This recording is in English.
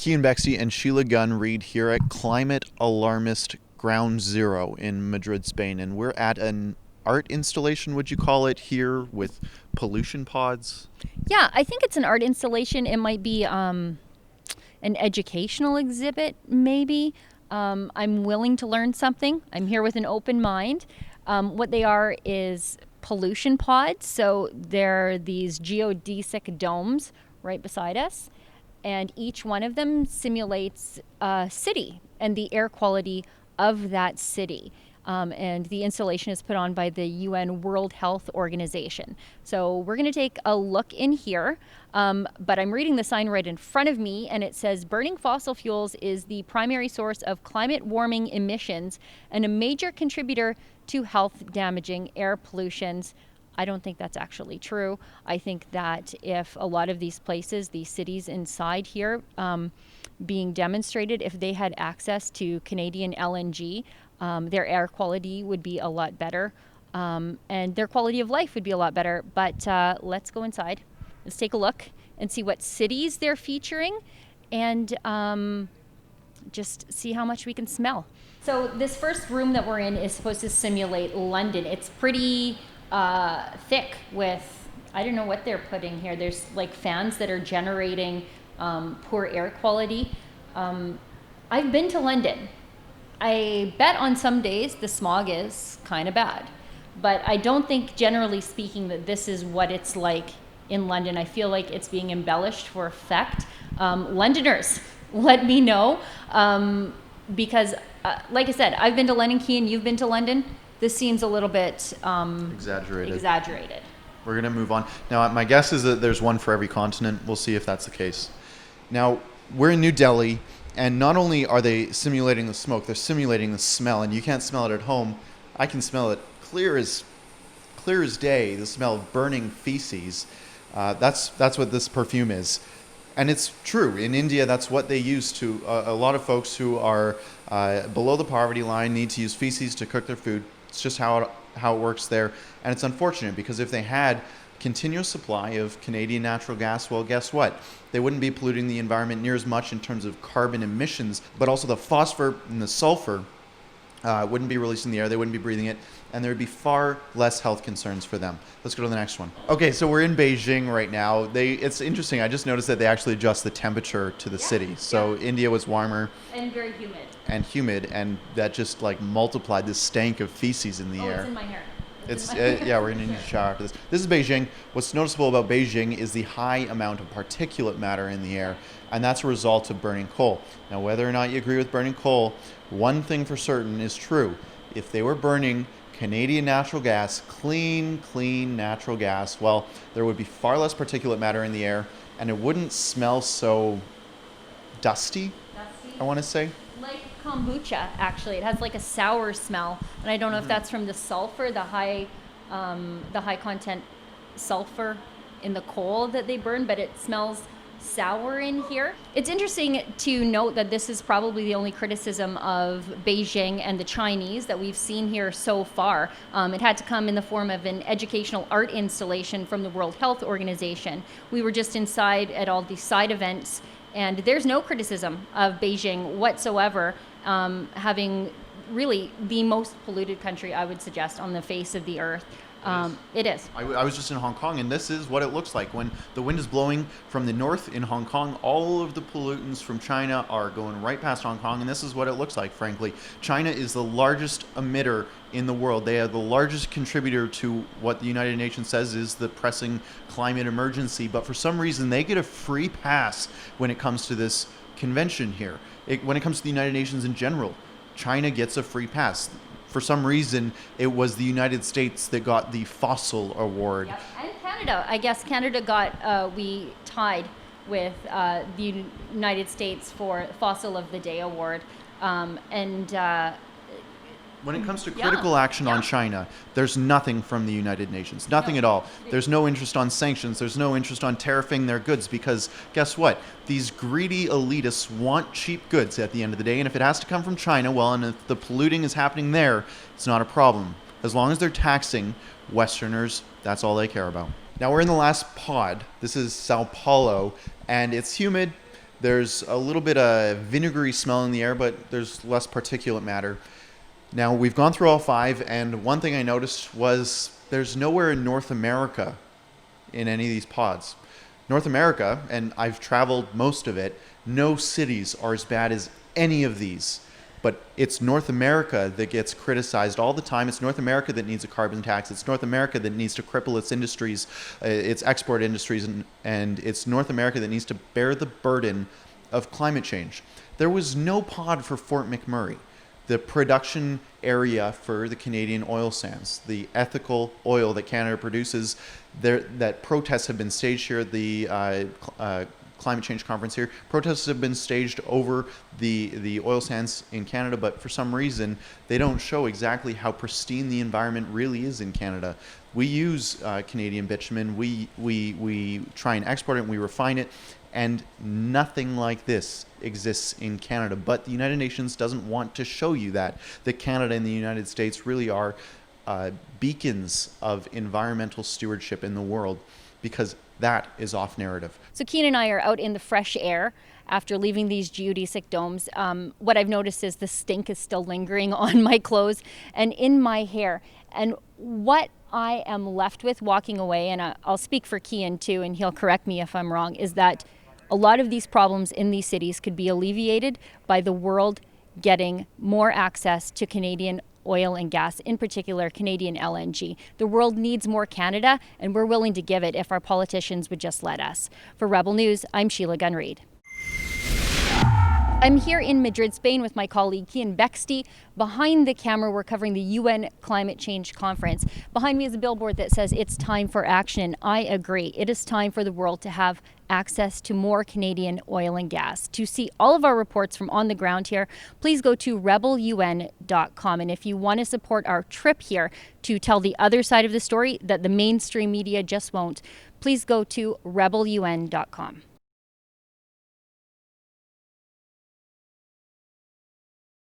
Keean, Bexte, and Sheila Gunn Reid here at Climate Alarmist Ground Zero in Madrid, Spain. And we're at an art installation, would you call it, here with pollution pods? Yeah, I think it's an art installation. It might be an educational exhibit, maybe. I'm willing to learn something. I'm here with an open mind. What they are is pollution pods. So they're these geodesic domes right beside us. And each one of them simulates a city and the air quality of that city. And the installation is put on by the UN World Health Organization. So we're going to take a look in here, but I'm reading the sign right in front of me, and it says burning fossil fuels is the primary source of climate warming emissions and a major contributor to health damaging air pollutions. I don't think that's actually true. I think that if a lot of these places, these cities inside here being demonstrated, if they had access to Canadian LNG, their air quality would be a lot better, and their quality of life would be a lot better. But let's go inside. Let's take a look and see what cities they're featuring, and just see how much we can smell. So this first room that we're in is supposed to simulate London. It's pretty thick with, I don't know what they're putting here. There's like fans that are generating poor air quality. I've been to London. I bet on some days the smog is kind of bad, but I don't think, generally speaking, that this is what it's like in London. I feel like it's being embellished for effect. Londoners, let me know, because like I said, I've been to London. Keean, you've been to London. This seems a little bit exaggerated. We're going to move on. Now, my guess is that there's one for every continent. We'll see if that's the case. Now, we're in New Delhi, and not only are they simulating the smoke, they're simulating the smell, and you can't smell it at home. I can smell it clear as day, the smell of burning feces. That's what this perfume is. And it's true. In India, that's what they use to, a lot of folks who are below the poverty line need to use feces to cook their food. It's just how it works there. And it's unfortunate because if they had continuous supply of Canadian natural gas, well, guess what? They wouldn't be polluting the environment near as much in terms of carbon emissions, but also the phosphor and the sulfur wouldn't be released in the air. They wouldn't be breathing it, and there would be far less health concerns for them. Let's go to the next one. Okay, so we're in Beijing right now. It's interesting. I just noticed that they actually adjust the temperature to the city. So India was warmer and very humid. And that just like multiplied the stank of feces in the air. It's in my hair. Yeah, we're going to need to shower after this. This is Beijing. What's noticeable about Beijing is the high amount of particulate matter in the air, and that's a result of burning coal. Now, whether or not you agree with burning coal, one thing for certain is true. If they were burning Canadian natural gas, clean natural gas, well, there would be far less particulate matter in the air, and it wouldn't smell so dusty. I want to say. Like kombucha, actually. It has like a sour smell, and I don't know if that's from the sulfur, the high content sulfur in the coal that they burn, but it smells sour in here. It's interesting to note that this is probably the only criticism of Beijing and the Chinese that we've seen here so far. It had to come in the form of an educational art installation from the World Health Organization. We were just inside at all these side events, and there's no criticism of Beijing whatsoever, having really the most polluted country, I would suggest, on the face of the earth. It is. I was just in Hong Kong, and this is what it looks like. When the wind is blowing from the north in Hong Kong, all of the pollutants from China are going right past Hong Kong, and this is what it looks like, frankly. China is the largest emitter in the world. They are the largest contributor to what the United Nations says is the pressing climate emergency, but for some reason they get a free pass when it comes to this convention here. When it comes to the United Nations in general, China gets a free pass. For some reason, it was the United States that got the fossil award. Yep. And Canada. I guess Canada got, we tied with the United States for Fossil of the Day award. When it comes to critical action on China, there's nothing from the United Nations. Nothing at all. There's no interest on sanctions. There's no interest on tariffing their goods because guess what? These greedy elitists want cheap goods at the end of the day. And if it has to come from China, well, and if the polluting is happening there, it's not a problem. As long as they're taxing Westerners, that's all they care about. Now we're in the last pod. This is São Paulo, and it's humid. There's a little bit of vinegary smell in the air, but there's less particulate matter. Now, we've gone through all 5, and one thing I noticed was there's nowhere in North America in any of these pods. North America, and I've traveled most of it, no cities are as bad as any of these. But it's North America that gets criticized all the time. It's North America that needs a carbon tax. It's North America that needs to cripple its industries, its export industries, and it's North America that needs to bear the burden of climate change. There was no pod for Fort McMurray, the production area for the Canadian oil sands, the ethical oil that Canada produces. That protests have been staged here at the climate change conference here. Protests have been staged over the oil sands in Canada, but for some reason they don't show exactly how pristine the environment really is in Canada. We use Canadian bitumen. We try and export it and we refine it, and nothing like this exists in Canada. But the United Nations doesn't want to show you that Canada and the United States really are beacons of environmental stewardship in the world, because that is off narrative. So Keean and I are out in the fresh air after leaving these geodesic domes. What I've noticed is the stink is still lingering on my clothes and in my hair. And what I am left with walking away, and I'll speak for Keean too, and he'll correct me if I'm wrong, is that a lot of these problems in these cities could be alleviated by the world getting more access to Canadian oil and gas, in particular Canadian LNG. The world needs more Canada, and we're willing to give it if our politicians would just let us. For Rebel News, I'm Sheila Gunn Reid. I'm here in Madrid, Spain with my colleague Keean Bexte. Behind the camera, we're covering the UN Climate Change Conference. Behind me is a billboard that says it's time for action. I agree. It is time for the world to have access to more Canadian oil and gas. To see all of our reports from on the ground here, please go to rebelun.com. And if you want to support our trip here to tell the other side of the story that the mainstream media just won't, please go to rebelun.com.